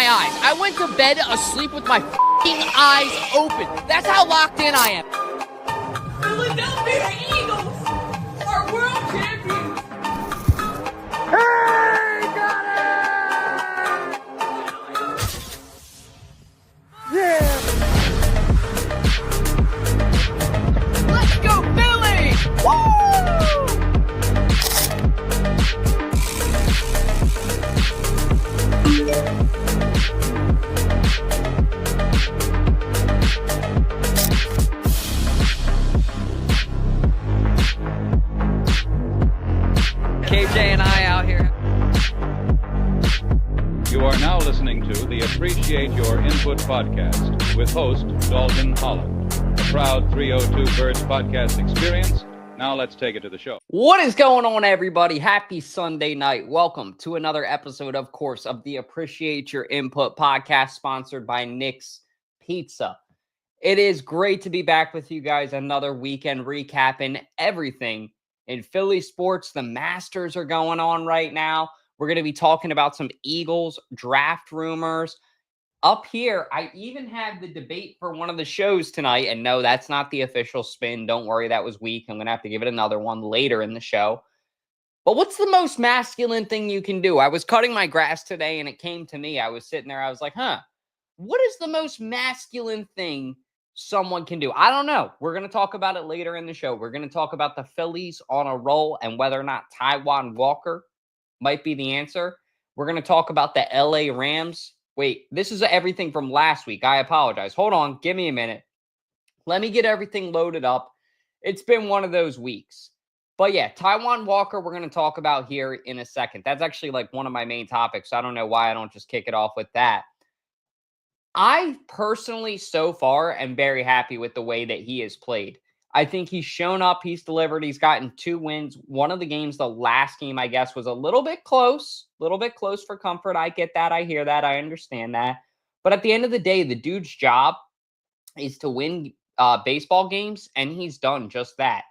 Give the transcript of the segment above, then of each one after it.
eyes. I went to bed asleep with my f***ing eyes open. That's how locked in I am. Philadelphia Eagles are world champions. Hey, got it! Yeah! Let's go, Phillies! Woo! KJ and I out here. You are now listening to the Appreciate Your Input podcast with host Dalton Holland. A proud 302 Birds podcast experience. Now let's take it to the show. What is going on, everybody? Happy Sunday night. Welcome to another episode, of course, of the Appreciate Your Input podcast sponsored by Nick's Pizza. It is great to be back with you guys. Another weekend recapping everything in Philly sports. The Masters are going on right now. We're going to be talking about some Eagles draft rumors. Up here, I even had the debate for one of the shows tonight. And no, that's not the official spin. Don't worry, that was weak. I'm going to have to give it another one later in the show. But what's the most masculine thing you can do? I was cutting my grass today and it came to me. I was sitting there. I was like, what is the most masculine thing someone can do? I don't know. We're going to talk about it later in the show. We're going to talk about the Phillies on a roll and whether or not Taijuan Walker might be the answer. We're going to talk about the LA Rams. Wait, this is everything from last week. I apologize. Hold on. Give me a minute. Let me get everything loaded up. It's been one of those weeks. But yeah, Taijuan Walker, we're going to talk about here in a second. That's actually like one of my main topics. I don't know why I don't just kick it off with that. I personally, so far, am very happy with the way that he has played. I think he's shown up. He's delivered. He's gotten 2 wins. One of the games, the last game, I guess, was a little bit close for comfort. I get that. I hear that. I understand that. But at the end of the day, the dude's job is to win baseball games, and he's done just that.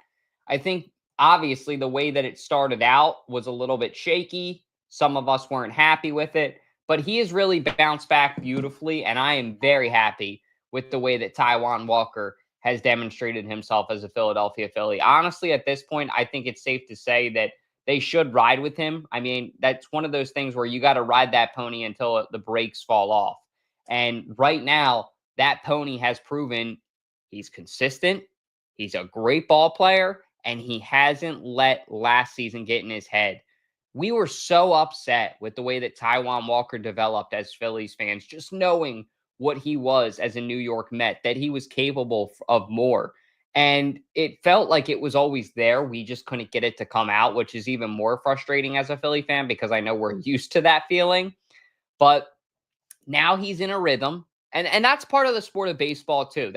I think, obviously, the way that it started out was a little bit shaky. Some of us weren't happy with it. But he has really bounced back beautifully, and I am very happy with the way that Taijuan Walker has demonstrated himself as a Philadelphia Philly. Honestly, at this point, I think it's safe to say that they should ride with him. I mean, that's one of those things where you got to ride that pony until the brakes fall off. And right now, that pony has proven he's consistent, he's a great ball player, and he hasn't let last season get in his head. We were so upset with the way that Taijuan Walker developed as Phillies fans, just knowing what he was as a New York Met, that he was capable of more. And it felt like it was always there. We just couldn't get it to come out, which is even more frustrating as a Philly fan because I know we're used to that feeling. But now he's in a rhythm. And that's part of the sport of baseball too.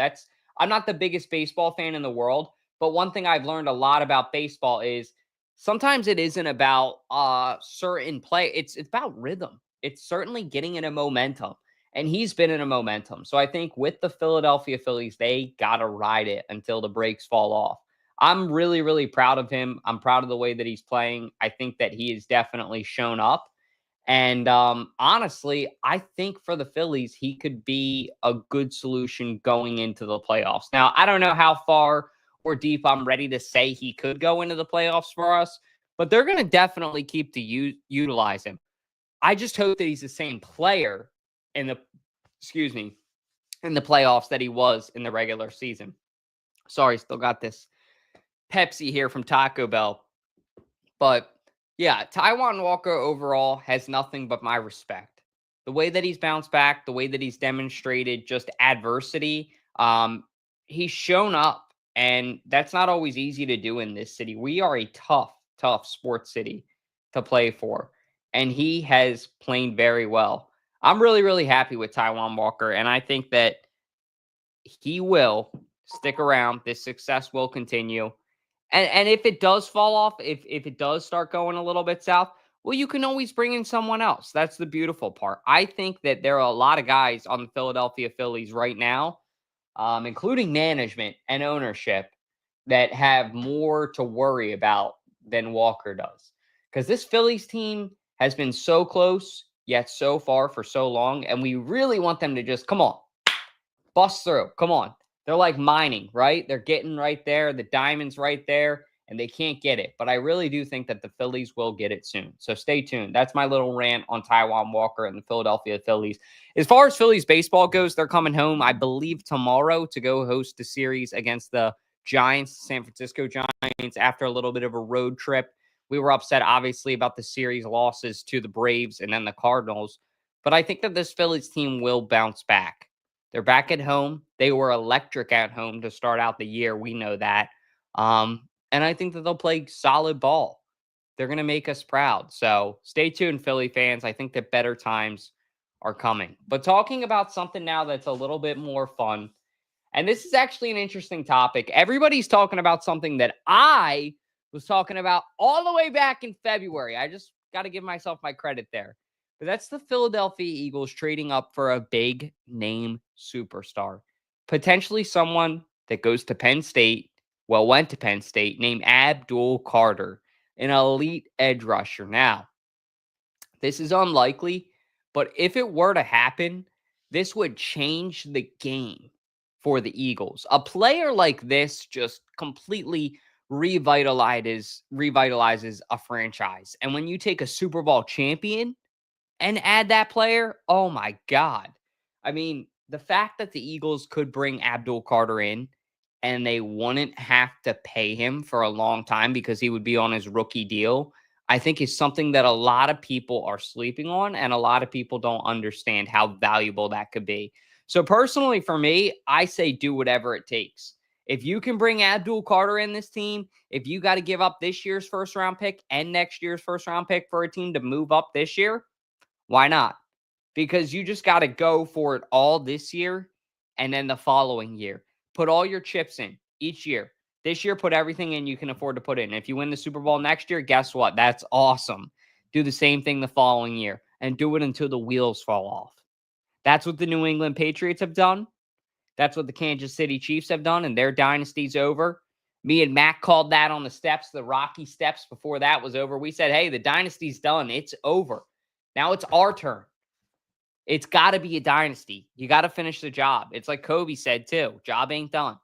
I'm not the biggest baseball fan in the world, but one thing I've learned a lot about baseball is sometimes it isn't about certain play. It's about rhythm. It's certainly getting in a momentum. And he's been in a momentum. So I think with the Philadelphia Phillies, they got to ride it until the brakes fall off. I'm really, really proud of him. I'm proud of the way that he's playing. I think that he has definitely shown up. And honestly, I think for the Phillies, he could be a good solution going into the playoffs. Now, I don't know how far or deep I'm ready to say he could go into the playoffs for us, but they're going to definitely keep to utilize him. I just hope that he's the same player in the playoffs that he was in the regular season. Sorry, still got this Pepsi here from Taco Bell. But yeah, Taijuan Walker overall has nothing but my respect. The way that he's bounced back, the way that he's demonstrated just adversity, he's shown up, and that's not always easy to do in this city. We are a tough sports city to play for, and he has played very well. I'm really, really happy with Taijuan Walker, and I think that he will stick around. This success will continue. And if it does fall off, if it does start going a little bit south, well, you can always bring in someone else. That's the beautiful part. I think that there are a lot of guys on the Philadelphia Phillies right now, including management and ownership, that have more to worry about than Walker does. Because this Phillies team has been so close yet so far for so long. And we really want them to just, come on, bust through. Come on. They're like mining, right? They're getting right there. The diamond's right there, and they can't get it. But I really do think that the Phillies will get it soon. So stay tuned. That's my little rant on Taijuan Walker and the Philadelphia Phillies. As far as Phillies baseball goes, they're coming home, I believe, tomorrow to go host the series against the Giants, San Francisco Giants, after a little bit of a road trip. We were upset, obviously, about the series losses to the Braves and then the Cardinals. But I think that this Phillies team will bounce back. They're back at home. They were electric at home to start out the year. We know that. And I think that they'll play solid ball. They're going to make us proud. So stay tuned, Philly fans. I think that better times are coming. But talking about something now that's a little bit more fun, and this is actually an interesting topic. Everybody's talking about something that I was talking about all the way back in February. I just got to give myself my credit there. But that's the Philadelphia Eagles trading up for a big name superstar, potentially someone that goes to Penn State, went to Penn State, named Abdul Carter, an elite edge rusher. Now, this is unlikely, but if it were to happen, this would change the game for the Eagles. A player like this just completely revitalizes a franchise. And when you take a Super Bowl champion and add that player, oh my God. I mean, the fact that the Eagles could bring Abdul Carter in and they wouldn't have to pay him for a long time because he would be on his rookie deal, I think is something that a lot of people are sleeping on, and a lot of people don't understand how valuable that could be. So personally, for me, I say do whatever it takes. If you can bring Abdul Carter in this team, if you got to give up this year's first round pick and next year's first round pick for a team to move up this year, why not? Because you just got to go for it all this year and then the following year. Put all your chips in each year. This year, put everything in you can afford to put in. If you win the Super Bowl next year, guess what? That's awesome. Do the same thing the following year and do it until the wheels fall off. That's what the New England Patriots have done. That's what the Kansas City Chiefs have done, and their dynasty's over. Me and Mac called that on the steps, the Rocky steps before that was over. We said, hey, the dynasty's done. It's over. Now it's our turn. It's got to be a dynasty. You got to finish the job. It's like Kobe said, too. Job ain't done.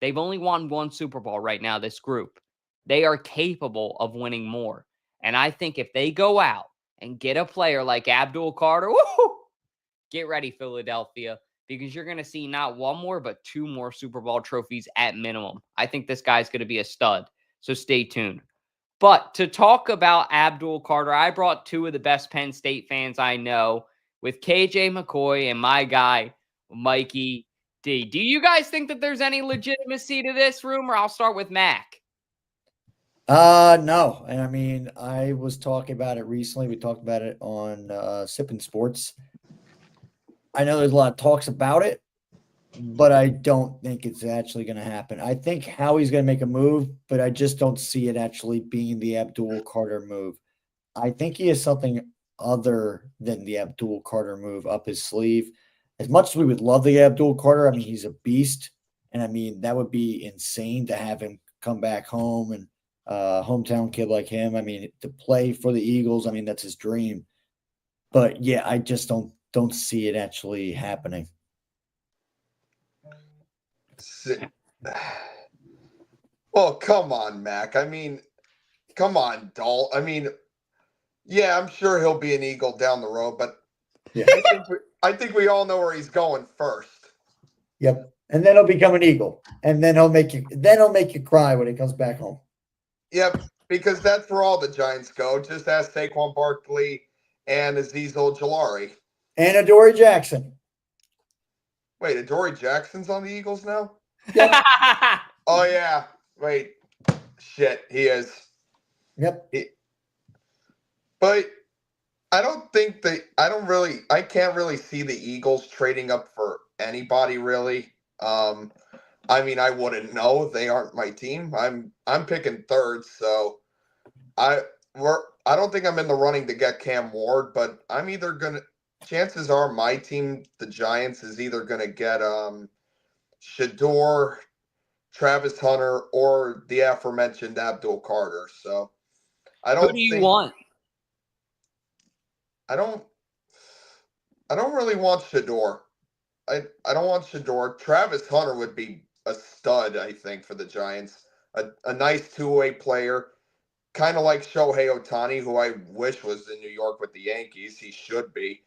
They've only won one Super Bowl right now, this group. They are capable of winning more. And I think if they go out and get a player like Abdul Carter, woo, get ready, Philadelphia, because you're going to see not one more, but two more Super Bowl trophies at minimum. I think this guy's going to be a stud. So stay tuned. But to talk about Abdul Carter, I brought two of the best Penn State fans I know with KJ McCoy and my guy, Mikey D. Do you guys think that there's any legitimacy to this rumor? I'll start with Mac. No. And I mean, I was talking about it recently. We talked about it on Sippin' Sports. I know there's a lot of talks about it, but I don't think it's actually going to happen. I think Howie's going to make a move, but I just don't see it actually being the Abdul Carter move. I think he has something other than the Abdul Carter move up his sleeve. As much as we would love the Abdul Carter, I mean, he's a beast. And I mean, that would be insane to have him come back home and hometown kid like him. I mean, to play for the Eagles, I mean, that's his dream. But yeah, I just don't see it actually happening. Well, come on, Mac. I mean, come on, Dalt. I mean, yeah, I'm sure he'll be an Eagle down the road, but yeah. I think we all know where he's going first. Yep. And then he'll become an Eagle. And then he'll make you cry when he comes back home. Yep, because that's where all the Giants go. Just ask Saquon Barkley and Azeez Ojulari. And Adoree Jackson. Wait, Adoree Jackson's on the Eagles now? Yep. Oh, yeah. Wait. Shit, he is. Yep. But I can't really see the Eagles trading up for anybody, really. I mean, I wouldn't know. They aren't my team. I'm picking third, so I don't think I'm in the running to get Cam Ward, but I'm either gonna. Chances are my team, the Giants, is either gonna get Shador, Travis Hunter, or the aforementioned Abdul Carter. So I don't. Who do you want? I don't. I don't really want Shador. I don't want Shador. Travis Hunter would be a stud, I think, for the Giants. A nice two-way player, kind of like Shohei Ohtani, who I wish was in New York with the Yankees. He should be.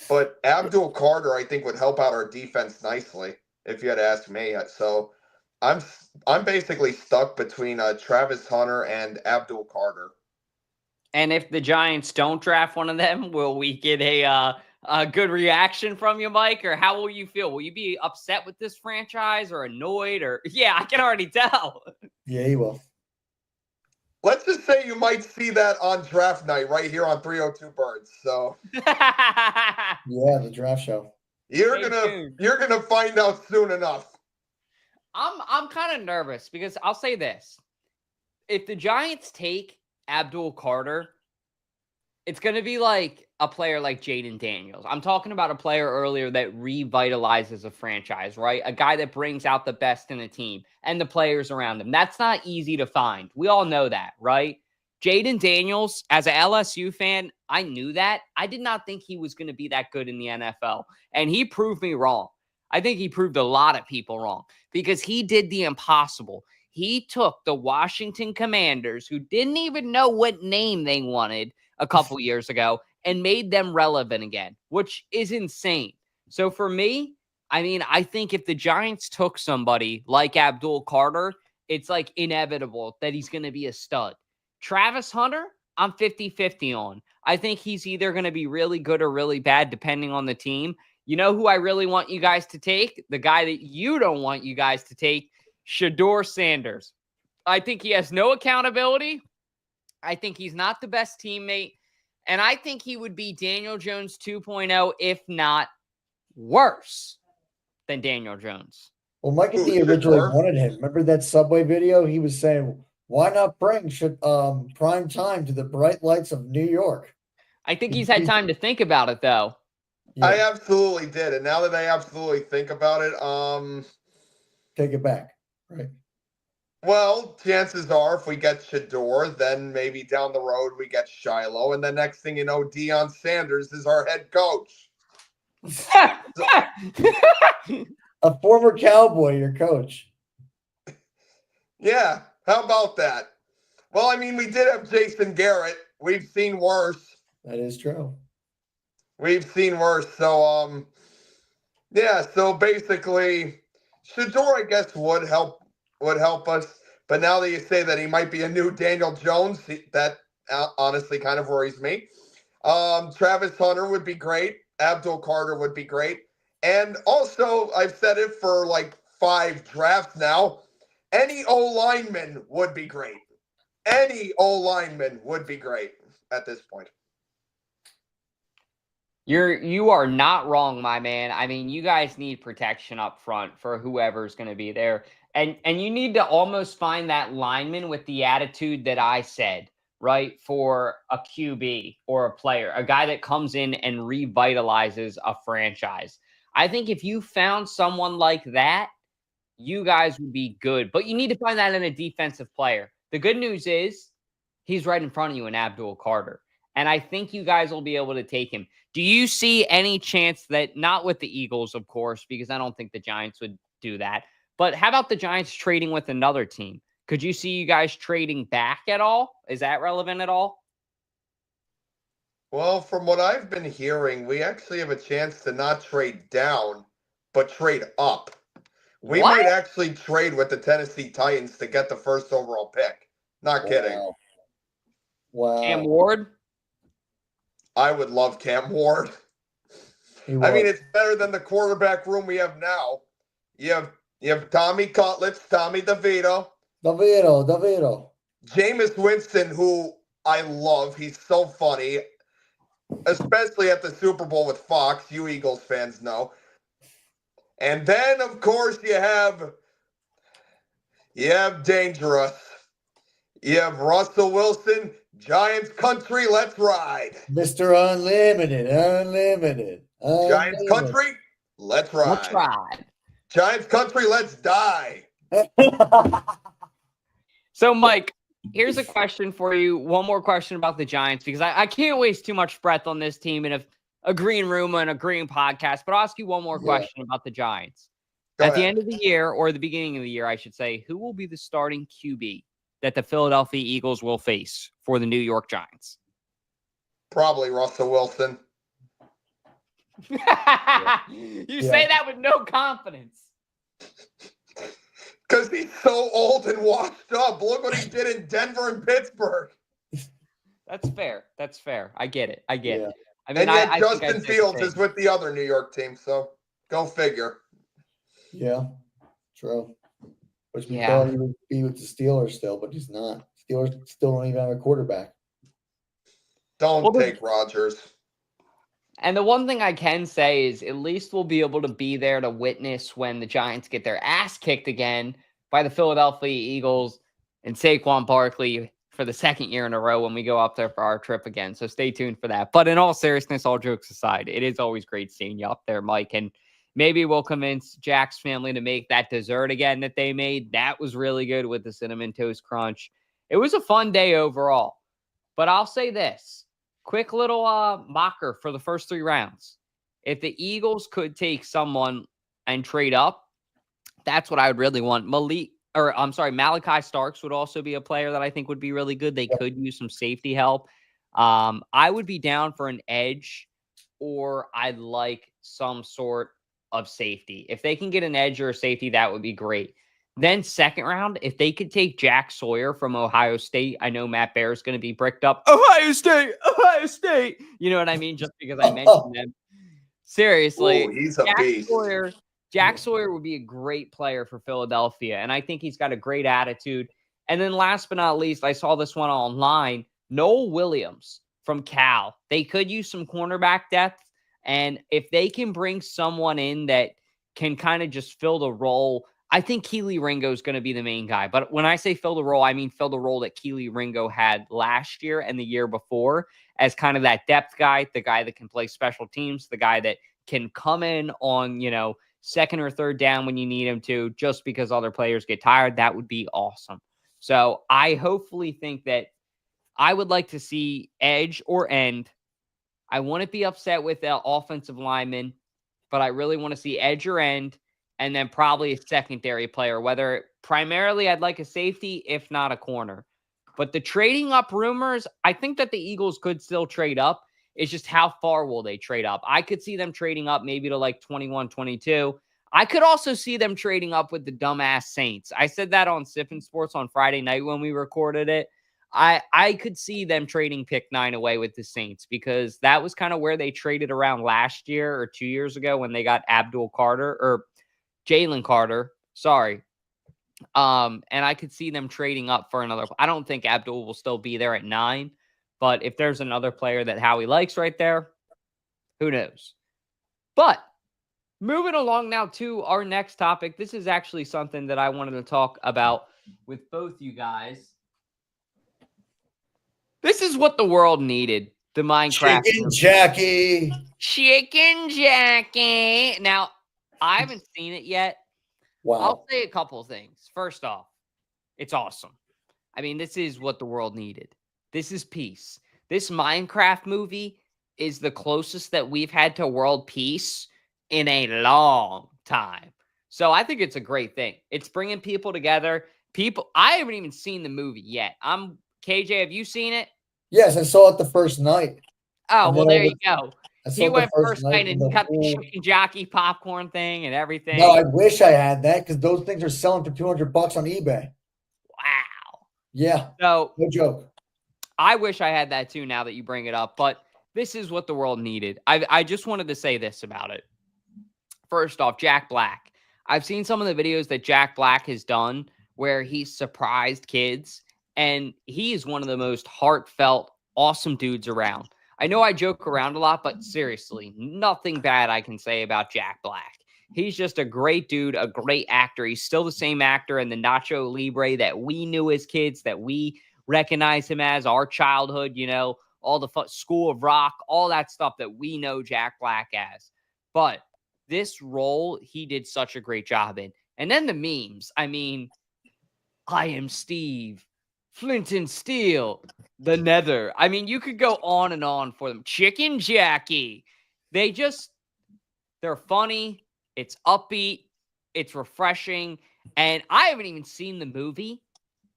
But Abdul Carter, I think, would help out our defense nicely, if you had asked me. So I'm basically stuck between Travis Hunter and Abdul Carter. And if the Giants don't draft one of them, will we get a good reaction from you, Mike? Or how will you feel? Will you be upset with this franchise or annoyed? Or yeah, I can already tell. Yeah, he will. Let's just say you might see that on draft night right here on 302 Birds. So Yeah, the draft show. you're Stay gonna find out soon enough. I'm kind of nervous because I'll say this. If the Giants take Abdul Carter, it's going to be like a player like Jaden Daniels. I'm talking about a player earlier that revitalizes a franchise, right? A guy that brings out the best in a team and the players around him. That's not easy to find. We all know that, right? Jaden Daniels, as an LSU fan, I knew that. I did not think he was going to be that good in the NFL. And he proved me wrong. I think he proved a lot of people wrong because he did the impossible. He took the Washington Commanders, who didn't even know what name they wanted a couple years ago, and made them relevant again, which is insane. So for me, I mean, I think if the Giants took somebody like Abdul Carter, it's like inevitable that he's going to be a stud. Travis Hunter, I'm 50-50 on. I think he's either going to be really good or really bad, depending on the team. You know who I really want you guys to take? The guy that you don't want you guys to take, Shador Sanders. I think he has no accountability. I think he's not the best teammate. And I think he would be Daniel Jones 2.0, if not worse than Daniel Jones. Well, Mike and D originally wanted him. Remember that Subway video? He was saying, why not bring prime time to the bright lights of New York? I think he's had time to think about it, though. Yeah. I absolutely did. And now that I absolutely think about it, Take it back. Right. well, chances are if we get Shador, then maybe down the road we get Shiloh. And the next thing you know, Deion Sanders is our head coach. A former Cowboy, your coach. Yeah, how about that? Well, I mean, we did have Jason Garrett. We've seen worse. That is true. We've seen worse. So, yeah, so basically, Shador, I guess, would help us. But now that you say that he might be a new Daniel Jones, that honestly kind of worries me. Travis Hunter would be great. Abdul Carter would be great. And also, I've said it for like 5 drafts now, any O-lineman would be great. Any O-lineman would be great at this point. You are not wrong, my man. I mean, you guys need protection up front for whoever's going to be there. And you need to almost find that lineman with the attitude that I said, right? For a QB or a player, a guy that comes in and revitalizes a franchise. I think if you found someone like that, you guys would be good. But you need to find that in a defensive player. The good news is he's right in front of you in Abdul Carter. And I think you guys will be able to take him. Do you see any chance that, not with the Eagles, of course, because I don't think the Giants would do that, but how about the Giants trading with another team? Could you see you guys trading back at all? Is that relevant at all? Well, from what I've been hearing, we actually have a chance to not trade down, but trade up. We What? might actually trade with the Tennessee Titans to get the first overall pick. Not kidding. Wow. Cam Ward? I would love Cam Ward. I mean, it's better than the quarterback room we have now. You have Tommy Cutlets, Tommy DeVito. DeVito. Jameis Winston, who I love. He's so funny, especially at the Super Bowl with Fox. You Eagles fans know. And then, of course, you have Dangerous. You have Russell Wilson, Giants country, let's ride. Mr. Unlimited. Giants country, let's ride. Let's ride. Giants country, let's die. So, Mike, here's a question for you. One more question about the Giants, because I can't waste too much breath on this team. And if a green room and a green podcast, but I'll ask you one more question about the Giants. At the end of the year, or the beginning of the year, I should say, who will be the starting QB that the Philadelphia Eagles will face for the New York Giants? Probably Russell Wilson. You say that with no confidence. Because he's so old and washed up. Look what he did in Denver and Pittsburgh. That's fair. That's fair. I get it. I get it. I mean, and yet Justin Fields is with the other New York team, so go figure. Yeah, true. Which we thought he would be with the Steelers still, but he's not. Steelers still don't even have a quarterback. Don't take Rodgers. And the one thing I can say is at least we'll be able to be there to witness when the Giants get their ass kicked again by the Philadelphia Eagles and Saquon Barkley for the second year in a row when we go up there for our trip again. So stay tuned for that. But in all seriousness, all jokes aside, it is always great seeing you up there, Mike. And maybe we'll convince Jack's family to make that dessert again that they made. That was really good with the Cinnamon Toast Crunch. It was a fun day overall. But I'll say this. Quick little mocker for the first 3 rounds. If the Eagles could take someone and trade up, that's what I would really want. Malachi Starks would also be a player that I think would be really good. They could use some safety help. I would be down for an edge, or I'd like some sort of safety. If they can get an edge or a safety, that would be great. Then second round, if they could take Jack Sawyer from Ohio State, I know Matt Bear is going to be bricked up. Ohio State. You know what I mean? Just because I mentioned them. Seriously, ooh, he's a beast. Jack Sawyer would be a great player for Philadelphia, and I think he's got a great attitude. And then last but not least, I saw this one online, Noel Williams from Cal. They could use some cornerback depth, and if they can bring someone in that can kind of just fill the role, I think Kelee Ringo is going to be the main guy. But when I say fill the role, I mean fill the role that Kelee Ringo had last year and the year before as kind of that depth guy, the guy that can play special teams, the guy that can come in on, second or third down when you need him to, just because other players get tired. That would be awesome. So I hopefully think that I would like to see edge or end. I wouldn't be upset with the offensive lineman, but I really want to see edge or end. And then probably a secondary player, whether primarily I'd like a safety, if not a corner. But the trading up rumors, I think that the Eagles could still trade up. It's just how far will they trade up? I could see them trading up maybe to like 21, 22. I could also see them trading up with the dumbass Saints. I said that on Sippin' Sports on Friday night when we recorded it. I could see them trading pick 9 away with the Saints because that was kind of where they traded around last year or 2 years ago when they got Jalen Carter, sorry. And I could see them trading up for another. I don't think Abdul will still be there at 9, but if there's another player that Howie likes right there, who knows? But moving along now to our next topic. This is actually something that I wanted to talk about with both you guys. This is what the world needed. The Minecraft. Chicken Jackie. Now, I haven't seen it yet. Wow. I'll say a couple of things. First off, it's awesome. I mean, this is what the world needed. This is peace. This Minecraft movie is the closest that we've had to world peace in a long time. So I think it's a great thing. It's bringing people together. I haven't even seen the movie yet. KJ, have you seen it? Yes, I saw it the first night. Oh, well, there you go. He went first night and got the chicken jockey popcorn thing and everything. No, I wish I had that because those things are selling for $200 on eBay. Wow. Yeah. So no joke. I wish I had that too now that you bring it up, but this is what the world needed. I just wanted to say this about it. First off, Jack Black. I've seen some of the videos that Jack Black has done where he's surprised kids, and he is one of the most heartfelt, awesome dudes around. I know I joke around a lot, but seriously, nothing bad I can say about Jack Black. He's just a great dude, a great actor. He's still the same actor in the Nacho Libre that we knew as kids, that we recognize him as, our childhood, all the School of Rock, all that stuff that we know Jack Black as. But this role, he did such a great job in. And then the memes. I mean, I am Steve. Flint and Steel, the Nether. I mean, you could go on and on for them. Chicken Jackie. they're funny. It's upbeat. It's refreshing. And I haven't even seen the movie,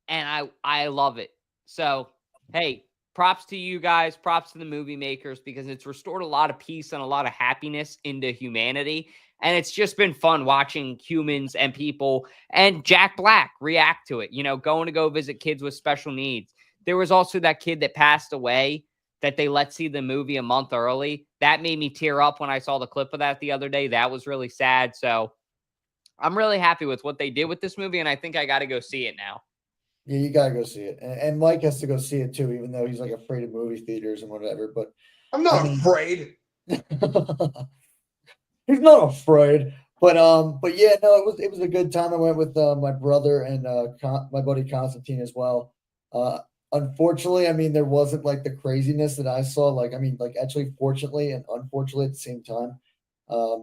and I love it. So, hey, props to you guys. Props to the movie makers, because it's restored a lot of peace and a lot of happiness into humanity. And it's just been fun watching humans and people and Jack Black react to it, going to go visit kids with special needs. There was also that kid that passed away that they let see the movie a month early. That made me tear up when I saw the clip of that the other day. That was really sad. So I'm really happy with what they did with this movie, and I think I got to go see it now. Yeah, you gotta go see it, and Mike has to go see it too, even though he's like afraid of movie theaters and whatever. But I'm not afraid. He's not afraid. But yeah, no, it was a good time. I went with my brother and my buddy Constantine as well. Unfortunately, I mean, there wasn't like the craziness that I saw. Like, I mean, like actually, fortunately and unfortunately at the same time,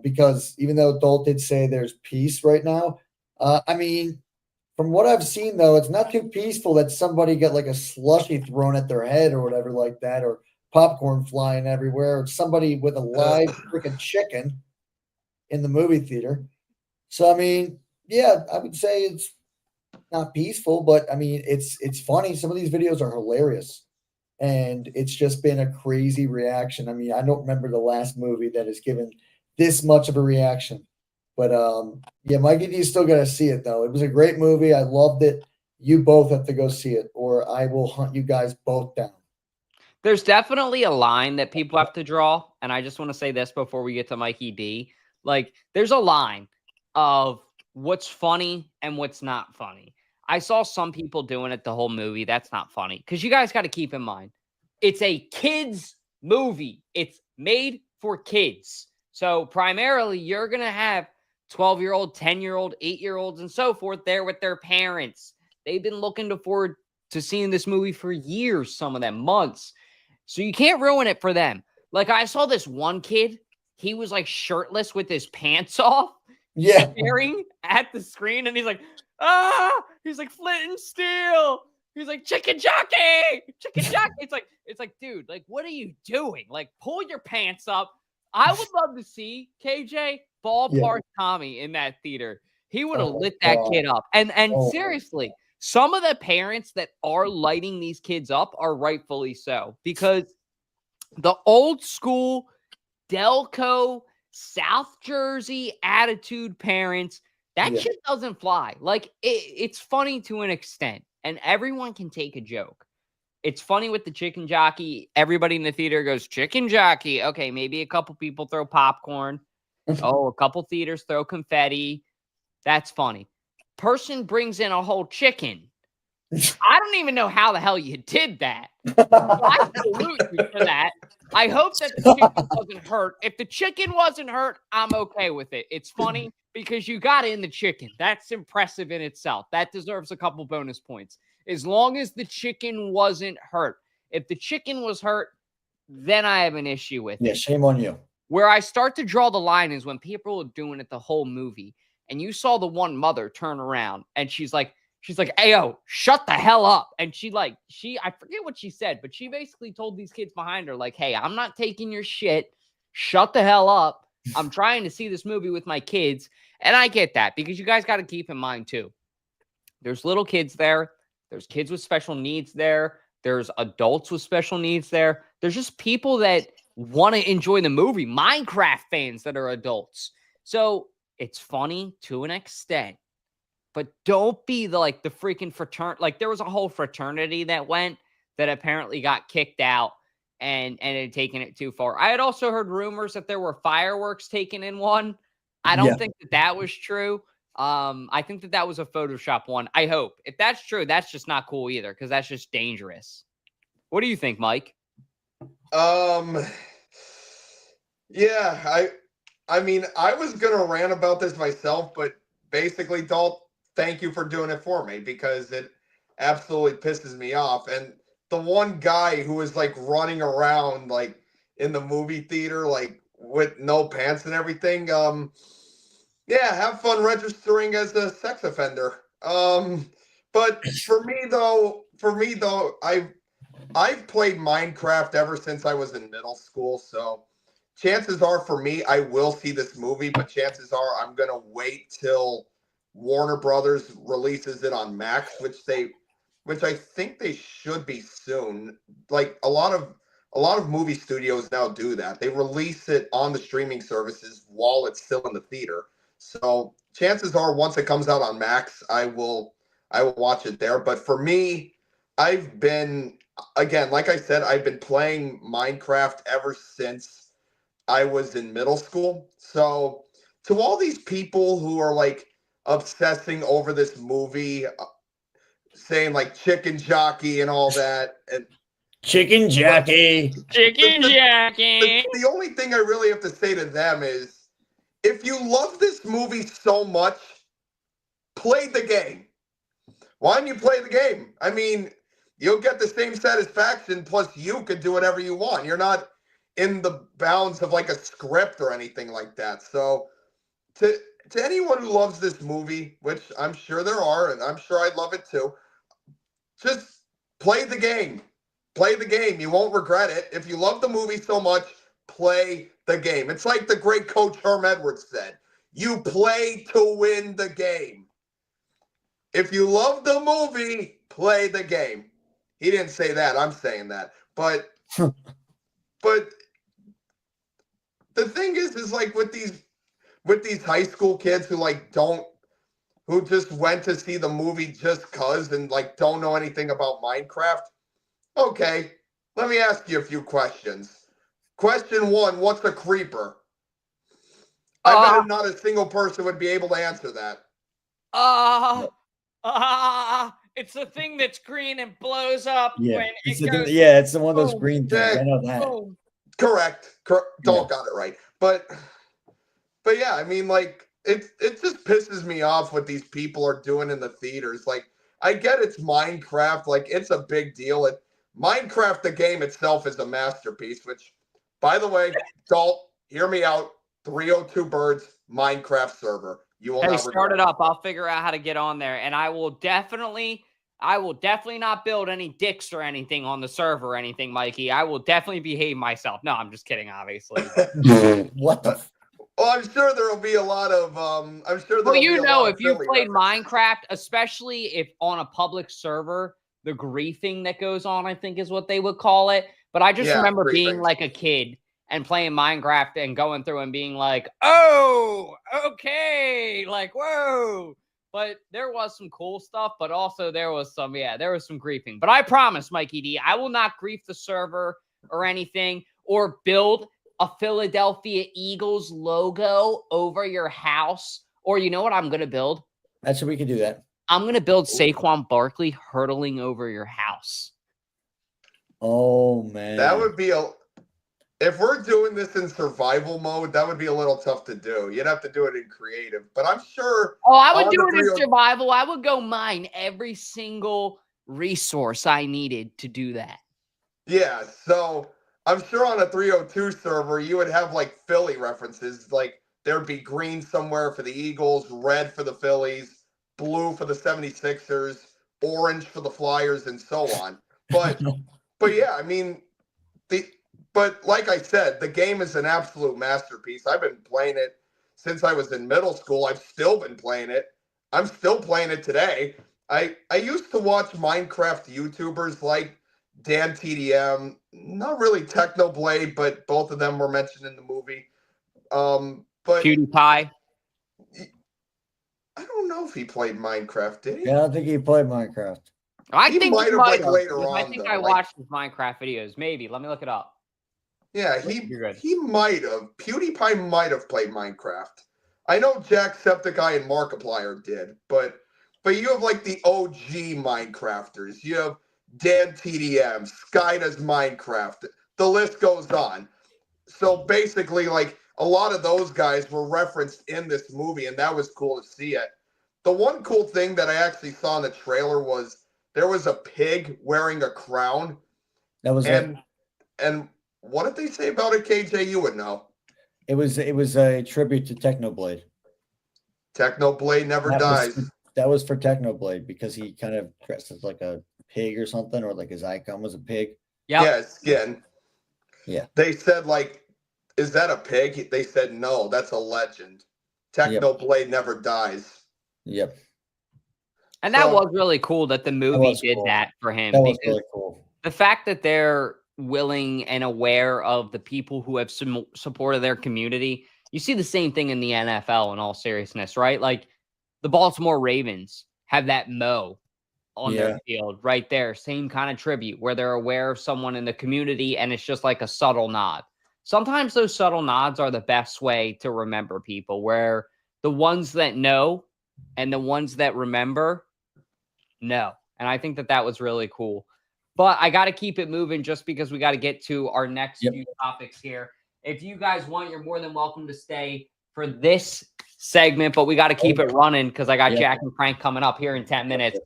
because even though Dalt did say there's peace right now, I mean, from what I've seen though, it's not too peaceful that somebody got like a slushie thrown at their head or whatever like that, or popcorn flying everywhere, or somebody with a live freaking chicken in the movie theater. So, I mean, yeah, I would say it's not peaceful, but I mean, it's funny. Some of these videos are hilarious, and it's just been a crazy reaction. I mean, I don't remember the last movie that has given this much of a reaction, but yeah, Mikey D still got to see it though. It was a great movie. I loved it. You both have to go see it, or I will hunt you guys both down. There's definitely a line that people have to draw, and I just want to say this before we get to Mikey D. Like, there's a line of what's funny and what's not funny. I saw some people doing it the whole movie. That's not funny, because you guys got to keep in mind, it's a kids movie. It's made for kids. So primarily, you're going to have 12-year-old, 10-year-old, 8-year-olds, and so forth there with their parents. They've been looking forward to seeing this movie for years, some of them months. So you can't ruin it for them. Like, I saw this one kid. He was like shirtless with his pants off, staring at the screen, and he's like, he's like Flint and Steel. He's like, chicken jockey. It's like, dude, like, what are you doing? Like, pull your pants up. I would love to see KJ ballpark Tommy in that theater. He would have lit that kid up. And seriously, some of the parents that are lighting these kids up are rightfully so, because the old school Delco, South Jersey attitude parents, that shit doesn't fly. Like, it's funny to an extent, and everyone can take a joke. It's funny with the chicken jockey. Everybody in the theater goes, chicken jockey. Okay, maybe a couple people throw popcorn. A couple theaters throw confetti. That's funny. Person brings in a whole chicken. I don't even know how the hell you did that. I salute you for that. I hope that the chicken wasn't hurt. If the chicken wasn't hurt, I'm okay with it. It's funny because you got in the chicken. That's impressive in itself. That deserves a couple bonus points. As long as the chicken wasn't hurt. If the chicken was hurt, then I have an issue with it. Yeah, shame on you. Where I start to draw the line is when people are doing it the whole movie, and you saw the one mother turn around, and she's like, "Ayo, shut the hell up." And I forget what she said, but she basically told these kids behind her, like, "Hey, I'm not taking your shit. Shut the hell up. I'm trying to see this movie with my kids." And I get that, because you guys got to keep in mind too, there's little kids there. There's kids with special needs there. There's adults with special needs there. There's just people that want to enjoy the movie. Minecraft fans that are adults. So it's funny to an extent. But don't be the freaking fraternity. Like, there was a whole fraternity that went that apparently got kicked out and had taken it too far. I had also heard rumors that there were fireworks taken in one. I don't think that was true. I think that was a Photoshop one. I hope. If that's true, that's just not cool either, because that's just dangerous. What do you think, Mike? Yeah, I mean, I was gonna rant about this myself, but basically, Dalt, thank you for doing it for me, because it absolutely pisses me off. And the one guy who was like running around like in the movie theater, like with no pants and everything, yeah, have fun registering as a sex offender. But for me though, I've played Minecraft ever since I was in middle school, so chances are for me, I will see this movie, but chances are I'm gonna wait till Warner Brothers releases it on Max, which I think they should be soon. Like a lot of movie studios now do that. They release it on the streaming services while it's still in the theater. So chances are once it comes out on Max, I will watch it there. But for me, I've been, again, like I said, I've been playing Minecraft ever since I was in middle school. So to all these people who are like obsessing over this movie, saying like chicken jockey and all that, and Chicken Jackie. Chicken Jackie. the only thing I really have to say to them is, if you love this movie so much, play the game. Why don't you play the game? I mean, you'll get the same satisfaction, plus you can do whatever you want. You're not in the bounds of like a script or anything like that. So to anyone who loves this movie, which I'm sure there are, and I'm sure I'd love it too, just play the game. Play the game. You won't regret it. If you love the movie so much, play the game. It's like the great coach Herm Edwards said, you play to win the game. If you love the movie, play the game. He didn't say that. I'm saying that. But the thing is like with these high school kids who like who just went to see the movie just cuz and like don't know anything about Minecraft. Okay, let me ask you a few questions. Question 1, what's a creeper? I bet not a single person would be able to answer that. It's the thing that's green and blows up Yeah, when it's it goes. it's one of those boom, green things. I know that. boom. Correct. Don't got it right. But yeah, I mean, like it just pisses me off what these people are doing in the theaters. Like, I get it's Minecraft, like it's a big deal. Minecraft, the game itself, is a masterpiece. Which, by the way, Dalt, hear me out. 302 Birds Minecraft server. You will not Start regret it up. I'll figure out how to get on there, and I will definitely not build any dicks or anything on the server or anything, Mikey. I will definitely behave myself. No, I'm just kidding, obviously. What the? Well, I'm sure there will be a lot of. I'm sure. Well, you know, if you played Minecraft, especially if on a public server, the griefing that goes on, I think is what they would call it. But I just remember being like a kid and playing Minecraft and going through and being like, oh, okay, like, whoa. But there was some cool stuff, but also there was some griefing. But I promise, Mikey D, I will not grief the server or anything or build a Philadelphia Eagles logo over your house. Or you know what I'm going to build? That's we can do that. I'm going to build Saquon Barkley hurtling over your house. Oh, man. That would be if we're doing this in survival mode, that would be a little tough to do. You'd have to do it in creative, but I'm sure. Oh, I would do it in survival. I would go mine every single resource I needed to do that. Yeah, so I'm sure on a 302 server, you would have like Philly references. Like there'd be green somewhere for the Eagles, red for the Phillies, blue for the 76ers, orange for the Flyers, and so on. But yeah, I mean, but like I said, the game is an absolute masterpiece. I've been playing it since I was in middle school. I've still been playing it. I'm still playing it today. I used to watch Minecraft YouTubers like Dan TDM, not really Technoblade, but both of them were mentioned in the movie. But PewDiePie. I don't know if he played Minecraft, did he? Yeah, I don't think he played Minecraft. I He think might he have, might like, later I on, think though, I like- watched his Minecraft videos. Maybe. Let me look it up. Yeah, You're good. he might have. PewDiePie might have played Minecraft. I know Jacksepticeye and Markiplier did, but you have like the OG Minecrafters. You have Dan TDM, Sky does Minecraft. The list goes on. So basically, like a lot of those guys were referenced in this movie, and that was cool to see it. The one cool thing that I actually saw in the trailer was there was a pig wearing a crown. That was it. And what did they say about it, KJ? You would know. It was a tribute to Technoblade. Technoblade never dies. That was for Technoblade because he kind of dressed as like a pig or something, or like his icon was a pig. Yep. Yeah, skin. Yeah. They said like is that a pig? They said, no, that's a legend. Technoblade never dies. Yep. And that So- was really cool that the movie was did cool. that for him. That was because really cool. the fact that they're willing and aware of the people who have supported their community, you see the same thing in the NFL in all seriousness, right? Like the Baltimore Ravens have that Mo on their field right there. Same kind of tribute where they're aware of someone in the community and it's just like a subtle nod. Sometimes those subtle nods are the best way to remember people, where the ones that know and the ones that remember know. And I think that that was really cool. But I got to keep it moving just because we got to get to our next few topics here. If you guys want, you're more than welcome to stay for this segment, but we got to keep it running because I got Jack and Frank coming up here in 10 minutes.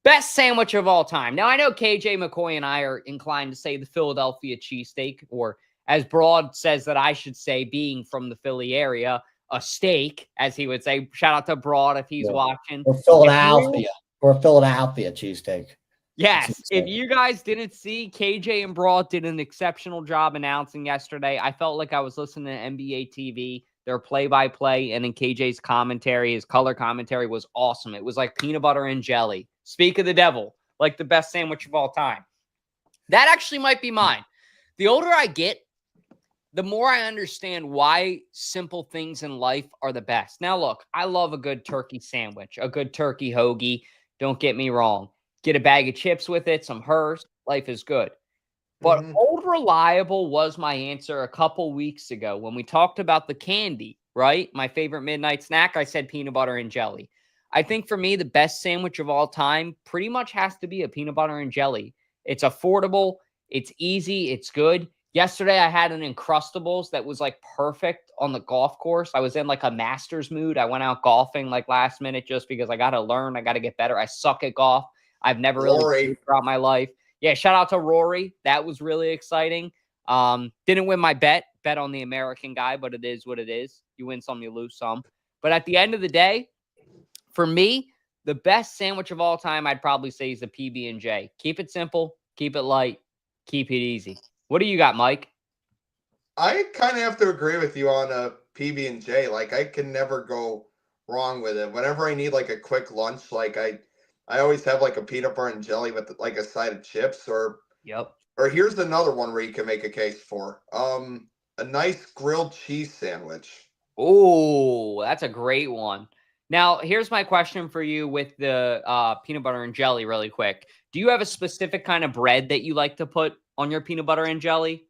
Best sandwich of all time. Now, I know KJ, McCoy, and I are inclined to say the Philadelphia cheesesteak, or as Broad says that I should say, being from the Philly area, a steak, as he would say. Shout out to Broad if he's watching. Or Philadelphia. Or Philadelphia cheesesteak. Yes. If you guys didn't see, KJ and Broad did an exceptional job announcing yesterday. I felt like I was listening to NBA TV, their play-by-play, and in KJ's commentary, his color commentary was awesome. It was like peanut butter and jelly. Speak of the devil, like the best sandwich of all time. That actually might be mine. The older I get, the more I understand why simple things in life are the best. Now, look, I love a good turkey sandwich, a good turkey hoagie. Don't get me wrong. Get a bag of chips with it, some Hearst. Life is good. But Old Reliable was my answer a couple weeks ago when we talked about the candy, right? My favorite midnight snack, I said peanut butter and jelly. I think for me, the best sandwich of all time pretty much has to be a peanut butter and jelly. It's affordable. It's easy. It's good. Yesterday, I had an Uncrustables that was like perfect on the golf course. I was in like a master's mood. I went out golfing like last minute just because I got to learn. I got to get better. I suck at golf. I've never really played throughout my life. Yeah, shout out to Rory. That was really exciting. Didn't win my bet on the American guy, but it is what it is. You win some, you lose some. But at the end of the day, for me, the best sandwich of all time, I'd probably say is a PB&J. Keep it simple, keep it light, keep it easy. What do you got, Mike? I kind of have to agree with you on a PB&J. Like, I can never go wrong with it. Whenever I need like a quick lunch, like I always have like a peanut butter and jelly with like a side of chips, or here's another one where you can make a case for a nice grilled cheese sandwich. Oh, that's a great one. Now, here's my question for you with the peanut butter and jelly really quick. Do you have a specific kind of bread that you like to put on your peanut butter and jelly?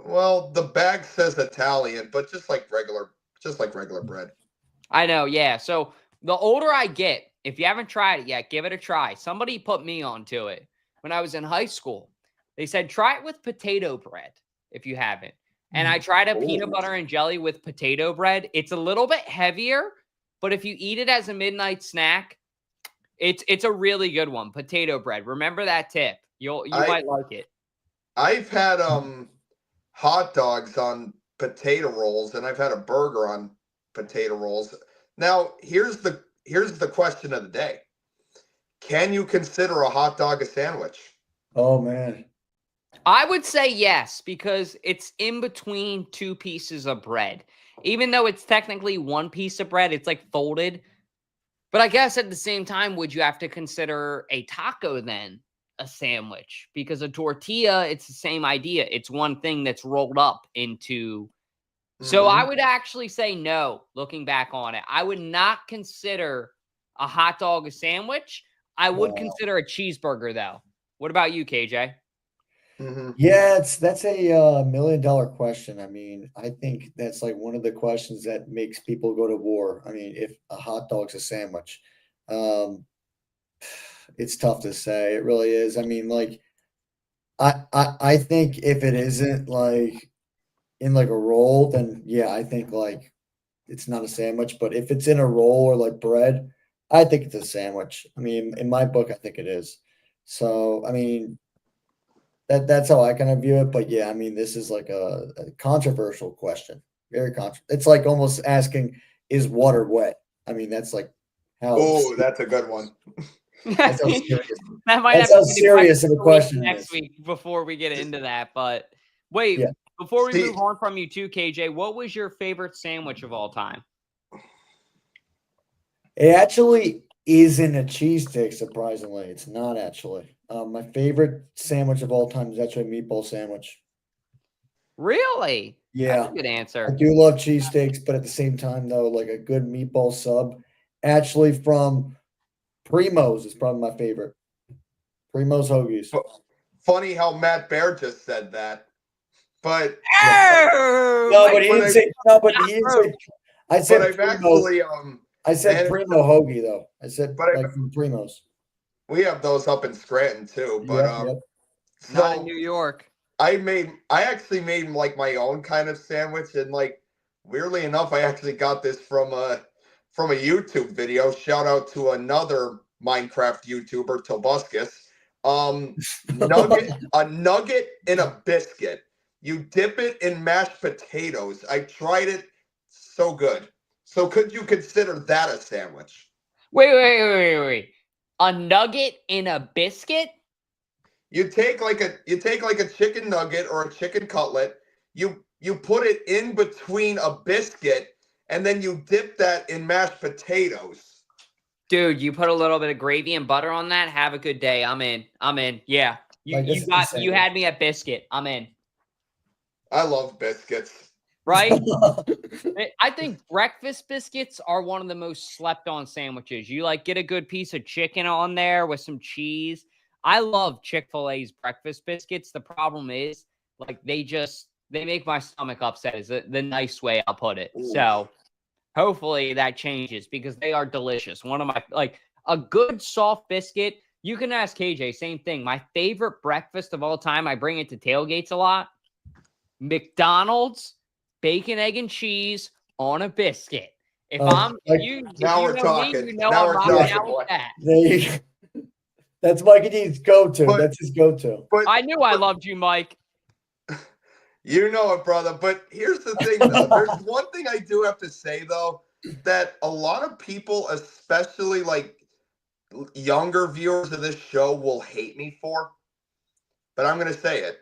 Well, the bag says Italian, but just like regular bread. I know, yeah. So the older I get, if you haven't tried it yet, give it a try. Somebody put me onto it when I was in high school. They said, try it with potato bread if you haven't. And I tried a peanut butter and jelly with potato bread. It's a little bit heavier, but if you eat it as a midnight snack, it's a really good one. Potato bread. Remember that tip. You might like it. I've had hot dogs on potato rolls, and I've had a burger on potato rolls. Now, here's the question of the day. Can you consider a hot dog a sandwich? Oh, man. I would say yes, because it's in between two pieces of bread. Even though it's technically one piece of bread, it's like folded. But I guess at the same time, would you have to consider a taco then a sandwich? Because a tortilla, it's the same idea. It's one thing that's rolled up into. So I would actually say no, looking back on it. I would not consider a hot dog a sandwich. I would consider a cheeseburger, though. What about you, KJ? Yeah, that's a $1 million question. I mean, I think that's like one of the questions that makes people go to war. I mean, if a hot dog's a sandwich, it's tough to say. It really is. I mean, like, I think if it isn't like in like a roll, then yeah, I think like it's not a sandwich. But if it's in a roll or like bread, I think it's a sandwich. I mean, in my book, I think it is. So, I mean, that's how I kind of view it. But yeah, I mean, this is like a controversial question. Very controversial. It's like almost asking, is water wet? I mean, that's like how. Oh, that's a good one. That's how serious. That might That's have how to be serious of a question next week before we get into that. But wait, before we See- move on from you too, KJ, what was your favorite sandwich of all time? It actually isn't a cheesesteak, surprisingly. It's not actually. My favorite sandwich of all time is actually a meatball sandwich. Really? Yeah. That's a good I answer. do love cheesesteaks, but at the same time, though, like a good meatball sub, actually from Primo's is probably my favorite. Primo's Hoagies. Funny how Matt Bear just said that, but Oh, No, my but he but didn't I- say. No, but he didn't say. I but said I've Primo. actually I said and- Primo Hoagie though. I said But I- like from Primo's. we have those up in Scranton too. But Yep. Not in so New York. I actually made like my own kind of sandwich, and like weirdly enough, I actually got this from a YouTube video. Shout out to another Minecraft YouTuber, Tobuscus. A nugget in a biscuit. You dip it in mashed potatoes. I tried it, so good. So could you consider that a sandwich? Wait. A nugget in a biscuit? You take like a chicken nugget or a chicken cutlet. You put it in between a biscuit, and then you dip that in mashed potatoes. Dude, you put a little bit of gravy and butter on that. Have a good day. I'm in. Yeah. Like, this is You had me at biscuit. I'm in. I love biscuits. Right? I think breakfast biscuits are one of the most slept on sandwiches. You like get a good piece of chicken on there with some cheese. I love Chick-fil-A's breakfast biscuits. The problem is, like, they make my stomach upset, is the nice way I'll put it. Ooh. So hopefully that changes because they are delicious. One of my, like, a good soft biscuit. You can ask KJ, same thing. My favorite breakfast of all time, I bring it to tailgates a lot. McDonald's bacon, egg, and cheese on a biscuit. If Now we're talking. you know Now I'm we're rocking talking, out boy. with that. There you go. That's Mikey D's go-to. But- That's his go-to. But I knew I loved you, Mike. you know it, brother. But here's the thing, though. There's one thing I do have to say, though, that a lot of people, especially like younger viewers of this show, will hate me for. But I'm going to say it.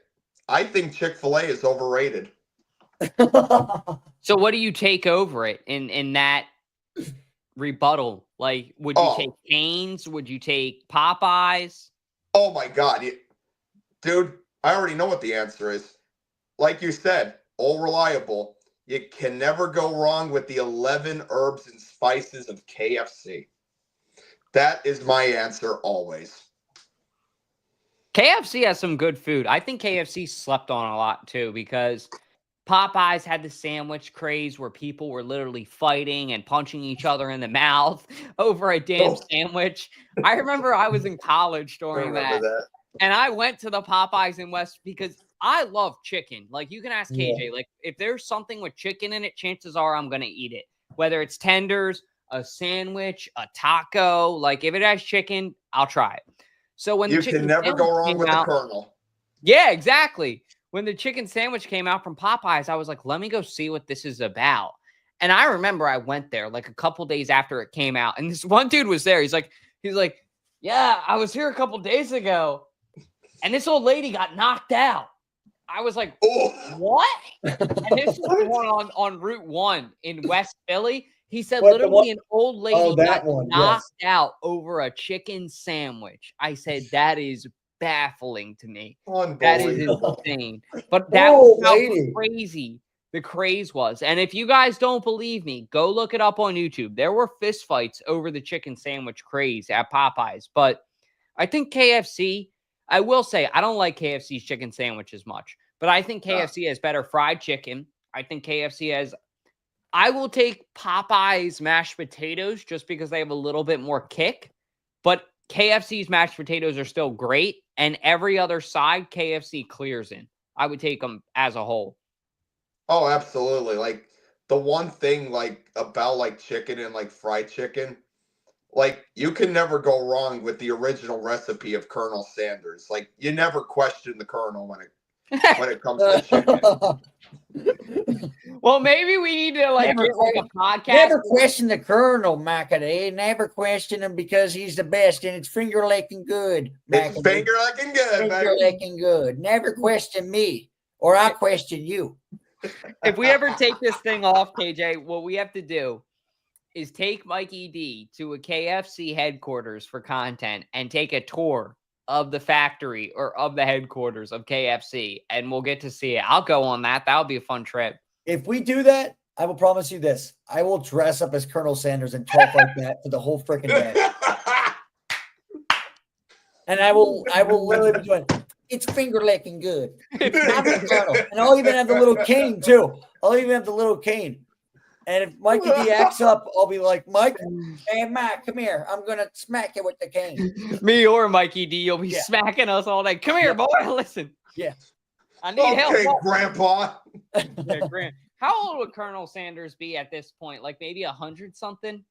I think Chick-fil-A is overrated. So what do you take over it in that rebuttal? Like, would you take Cane's? Would you take Popeyes? Oh, my God. Dude, I already know what the answer is. Like you said, all reliable. You can never go wrong with the 11 herbs and spices of KFC. That is my answer always. KFC has some good food. I think KFC slept on a lot too because Popeyes had the sandwich craze where people were literally fighting and punching each other in the mouth over a damn sandwich. I remember I was in college during that, and I went to the Popeyes in West because I love chicken. Like, you can ask KJ, like, if there's something with chicken in it, chances are I'm going to eat it. Whether it's tenders, a sandwich, a taco, like, if it has chicken, I'll try it. So when You the chicken can never go sandwich wrong came with out- the Colonel. Yeah, exactly. When the chicken sandwich came out from Popeyes, I was like, let me go see what this is about. And I remember I went there like a couple days after it came out, and this one dude was there. He's like, yeah, I was here a couple days ago, and this old lady got knocked out. I was like, what? And this was the one on Route 1 in West Philly. He said What, literally an old lady got knocked yes. out over a chicken sandwich. I said, that is baffling to me. That is Unbelievable. insane. But that Oh, was how lady. crazy the craze was. And if you guys don't believe me, go look it up on YouTube. There were fist fights over the chicken sandwich craze at Popeyes. But I think KFC, I will say, I don't like KFC's chicken sandwich as much. But I think KFC has better fried chicken. I think KFC has... I will take Popeyes mashed potatoes just because they have a little bit more kick. But KFC's mashed potatoes are still great. And every other side, KFC clears in. I would take them as a whole. Oh, absolutely. Like, the one thing, like, about, like, chicken and, like, fried chicken, like, you can never go wrong with the original recipe of Colonel Sanders. Like, you never question the Colonel when it comes to chicken. Well, maybe we need to like Never get like a podcast. Never question the Colonel, McAdee. Never question him because he's the best and it's finger licking good. It's McAdee. finger looking good, Finger baby. licking good. Never question me or I question you. If we ever take this thing off, KJ, what we have to do is take Mikey D to a KFC headquarters for content and take a tour of the factory or of the headquarters of KFC, and we'll get to see it. I'll go on that. That'll be a fun trip. If we do that, I will promise you this. I will dress up as Colonel Sanders and talk like that for the whole freaking day. And I will literally be doing, it's finger licking good. I'm the Colonel. And I'll even have the little cane too. I'll even have the little cane. And if Mikey D acts up, I'll be like, Mike, hey, Mike, come here. I'm going to smack you with the cane. Me or Mikey D, you'll be smacking us all day. Come here, boy. Listen. Yeah. I need help. Okay, Grandpa. Yeah, how old would Colonel Sanders be at this point? Like maybe 100 something?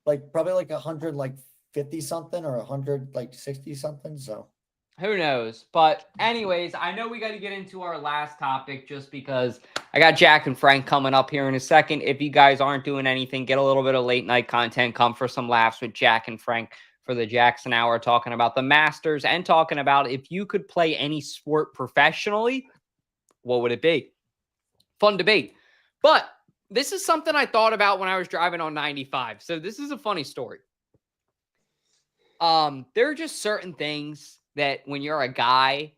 Like probably like 100, like 50 something or 100, like 60 something. So who knows? But anyways, I know we got to get into our last topic just because I got Jack and Frank coming up here in a second. If you guys aren't doing anything, get a little bit of late night content. Come for some laughs with Jack and Frank for the Jackson Hour, talking about the Masters and talking about if you could play any sport professionally, what would it be? Fun debate. But this is something I thought about when I was driving on 95. So this is a funny story. There are just certain things that when you're a guy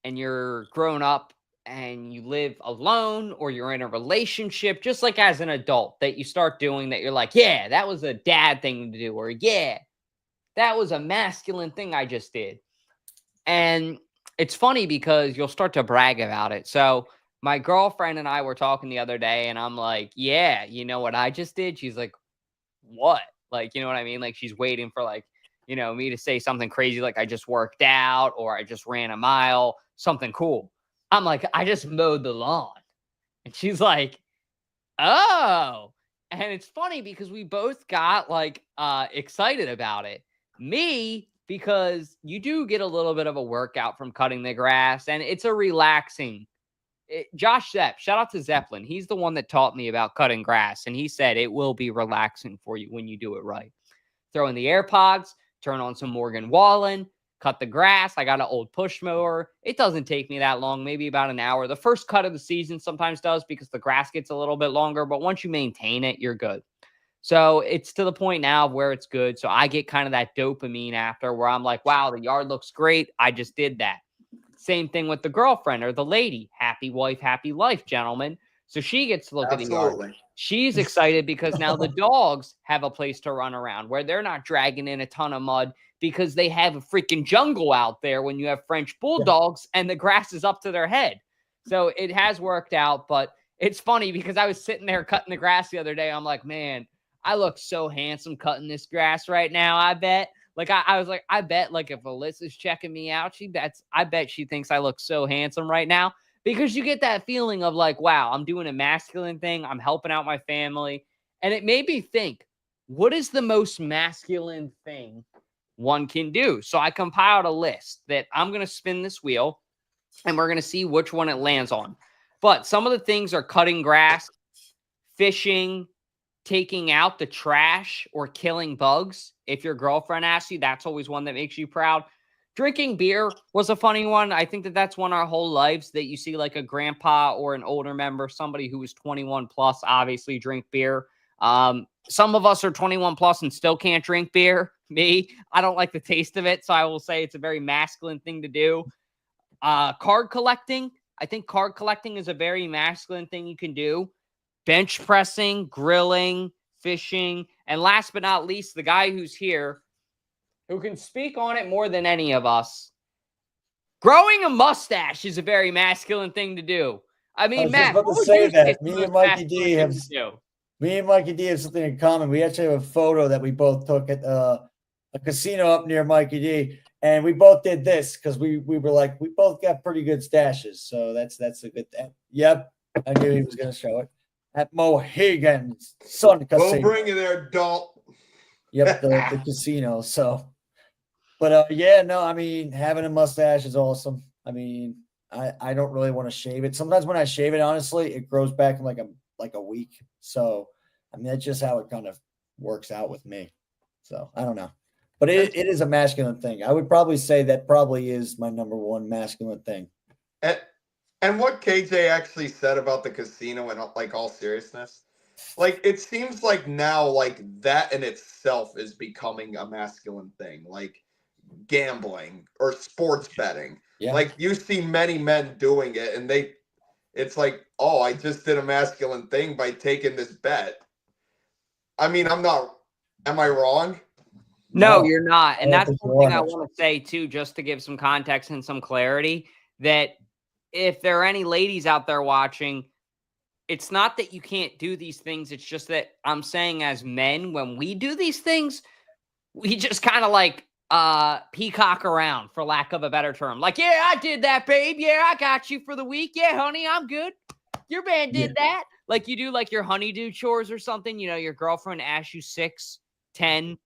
and you're grown up and you live alone or you're in a relationship, just like as an adult, that you start doing that you're like, yeah, that was a dad thing to do, or yeah, that was a masculine thing I just did. And it's funny because you'll start to brag about it. So my girlfriend and I were talking the other day and I'm like, yeah, you know what I just did? She's like, what? Like, you know what I mean? Like she's waiting for like, you know, me to say something crazy like I just worked out or I just ran a mile, something cool. I'm like, I just mowed the lawn. And she's like, oh. And it's funny because we both got like excited about it. Me, because you do get a little bit of a workout from cutting the grass and it's a relaxing. Josh Zepp, shout out to Zeppelin. He's the one that taught me about cutting grass. And he said it will be relaxing for you when you do it right. Throw in the AirPods, turn on some Morgan Wallen, cut the grass. I got an old push mower. It doesn't take me that long, maybe about an hour. The first cut of the season sometimes does because the grass gets a little bit longer, but once you maintain it, you're good. So it's to the point now of where it's good. So I get kind of that dopamine after where I'm like, wow, the yard looks great. I just did that. Same thing with the girlfriend or the lady. Happy wife, happy life, gentlemen. So she gets to look at the yard. She's excited because now the dogs have a place to run around where they're not dragging in a ton of mud because they have a freaking jungle out there when you have French bulldogs and the grass is up to their head. So it has worked out, but it's funny because I was sitting there cutting the grass the other day. I'm like, man, I look so handsome cutting this grass right now. I bet. Like I was like, I bet like if Alyssa's checking me out, I bet she thinks I look so handsome right now. Because you get that feeling of like, wow, I'm doing a masculine thing. I'm helping out my family. And it made me think, what is the most masculine thing one can do? So I compiled a list that I'm going to spin this wheel and we're going to see which one it lands on. But some of the things are cutting grass, fishing, taking out the trash, or killing bugs. If your girlfriend asks you, that's always one that makes you proud. Drinking beer was a funny one. I think that's one our whole lives that you see like a grandpa or an older member, somebody who is 21 plus, obviously drink beer. Some of us are 21 plus and still can't drink beer. Me, I don't like the taste of it. So I will say it's a very masculine thing to do. Card collecting. I think card collecting is a very masculine thing you can do. Bench pressing, grilling, fishing. And last but not least, the guy who's here, who can speak on it more than any of us. Growing a mustache is a very masculine thing to do. I mean, Matt, what would you say me and Mikey D have something in common. We actually have a photo that we both took at a casino up near Mikey D, and we both did this because we were like, we both got pretty good stashes. So that's a good thing. Yep, I knew he was going to show it at Mohegan Sun Casino. We'll bring you there, Dalt. Yep, the casino. So. But yeah, no, I mean, having a mustache is awesome. I mean, I don't really want to shave it. Sometimes when I shave it, honestly, it grows back in like a week. So, I mean, that's just how it kind of works out with me. So, I don't know. But it is a masculine thing. I would probably say that probably is my number one masculine thing. And what KJ actually said about the casino in like all seriousness, like it seems like now like that in itself is becoming a masculine thing, like gambling or sports betting. Yeah. Like you see many men doing it and it's like, oh, I just did a masculine thing by taking this bet. I mean, am I wrong? No, No, you're not. I And don't that's think you one thing are. I want to say too, just to give some context and some clarity, that if there are any ladies out there watching, it's not that you can't do these things. It's just that I'm saying as men, when we do these things, we just kind of like peacock around, for lack of a better term. Like, yeah, I did that, babe. Yeah, I got you for the week. Yeah, honey, I'm good. Your man did that. Like you do like your honeydew chores or something. You know, your girlfriend asked you 6, 10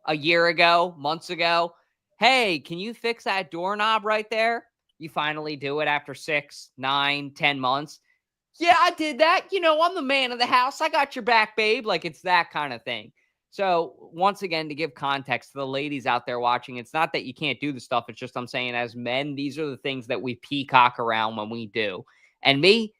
a year ago, months ago. Hey, can you fix that doorknob right there? You finally do it after 6, 9, 10 months. Yeah, I did that. You know, I'm the man of the house. I got your back, babe. Like it's that kind of thing. So once again, to give context to the ladies out there watching, it's not that you can't do the stuff. It's just I'm saying as men, these are the things that we peacock around when we do. And me,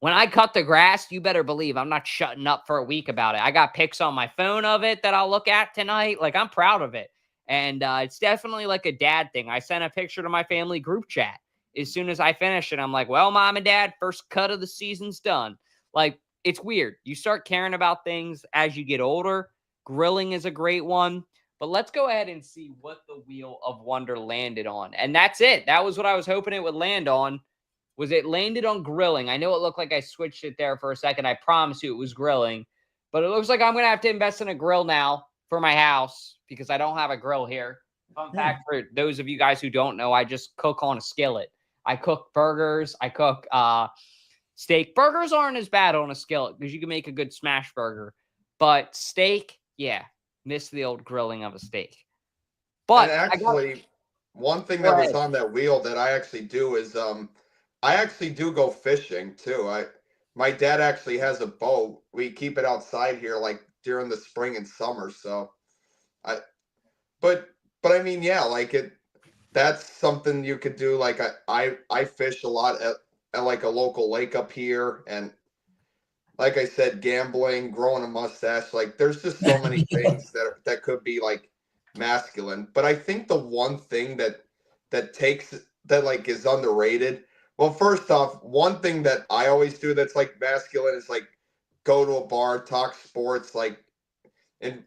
when I cut the grass, you better believe I'm not shutting up for a week about it. I got pics on my phone of it that I'll look at tonight. Like I'm proud of it. And it's definitely like a dad thing. I sent a picture to my family group chat as soon as I finished it. I'm like, well, mom and dad, first cut of the season's done. Like it's weird. You start caring about things as you get older. Grilling is a great one. But let's go ahead and see what the Wheel of Wonder landed on. And that's it. That was what I was hoping it would land on. Was it landed on grilling? I know it looked like I switched it there for a second. I promise you it was grilling. But it looks like I'm going to have to invest in a grill now for my house because I don't have a grill here. Fun fact for those of you guys who don't know, I just cook on a skillet. I cook burgers. I cook steak. Burgers aren't as bad on a skillet because you can make a good smash burger. But steak, yeah, miss the old grilling of a steak. But and actually, one thing that was on that wheel that I actually do is I actually do go fishing too. My dad actually has a boat. We keep it outside here like during the spring and summer. So but I mean, yeah, like that's something you could do. Like I fish a lot at like a local lake up here, and like I said, gambling, growing a mustache, like there's just so many things that could be like masculine. But I think the one thing that like is underrated. Well, first off, one thing that I always do that's like masculine is like go to a bar, talk sports, like and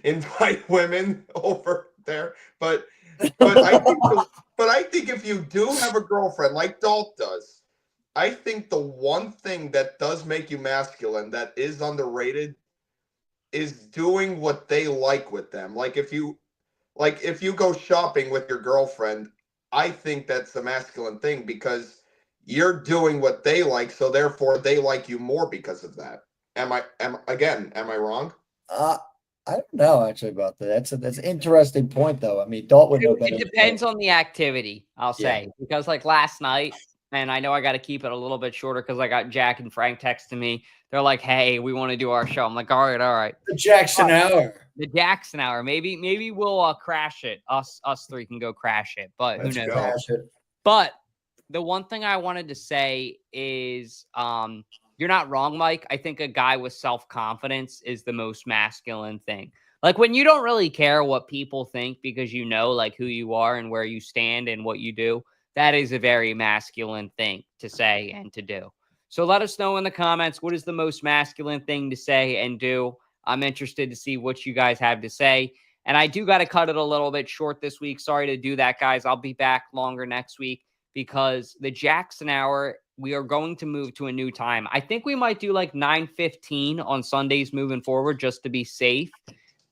invite women over there. But I think if you do have a girlfriend like Dalt does, I think the one thing that does make you masculine that is underrated is doing what they like with them. Like if you go shopping with your girlfriend, I think that's a masculine thing because you're doing what they like, so therefore they like you more because of that. Am I wrong? I don't know actually about that. That's an interesting point though. I mean, Dalt would know better. It depends on the activity, I'll say. Because like last night, and I know I got to keep it a little bit shorter because I got Jack and Frank texting me. They're like, hey, we want to do our show. I'm like, all right. The Jackson Hour. The Jackson Hour. Maybe we'll crash it. Us three can go crash it. But who knows? Crash it. But the one thing I wanted to say is you're not wrong, Mike. I think a guy with self-confidence is the most masculine thing. Like when you don't really care what people think because you know like who you are and where you stand and what you do. That is a very masculine thing to say and to do. So let us know in the comments, what is the most masculine thing to say and do? I'm interested to see what you guys have to say. And I do got to cut it a little bit short this week. Sorry to do that, guys. I'll be back longer next week because the Jackson Hour, we are going to move to a new time. I think we might do like 9:15 on Sundays moving forward just to be safe.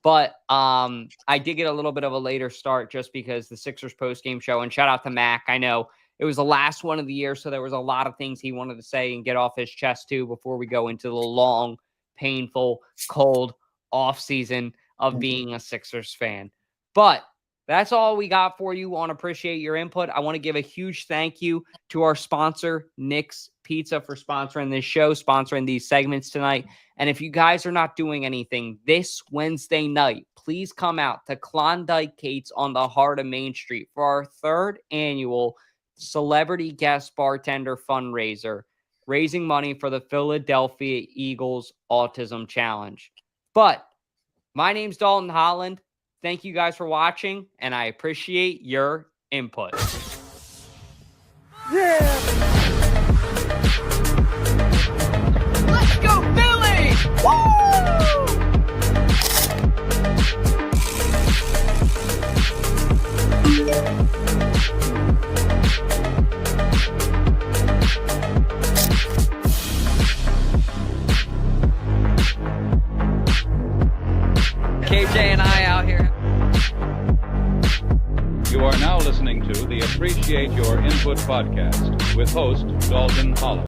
But I did get a little bit of a later start just because the Sixers postgame show, and shout out to Mac. I know it was the last one of the year, so there was a lot of things he wanted to say and get off his chest too before we go into the long, painful, cold off season of being a Sixers fan. But that's all we got for you on Appreciate Your Input. I want to give a huge thank you to our sponsor, Nick's Pizza, for sponsoring this show, sponsoring these segments tonight. And if you guys are not doing anything this Wednesday night, please come out to Klondike Kate's on the heart of Main Street for our 3rd annual celebrity guest bartender fundraiser, raising money for the Philadelphia Eagles Autism Challenge. But my name's Dalton Holland. Thank you guys for watching, and I appreciate your input. Let's go, Phillies! Woo! KJ and I out here. You are now listening to the Appreciate Your Input podcast with host Dalton Holland.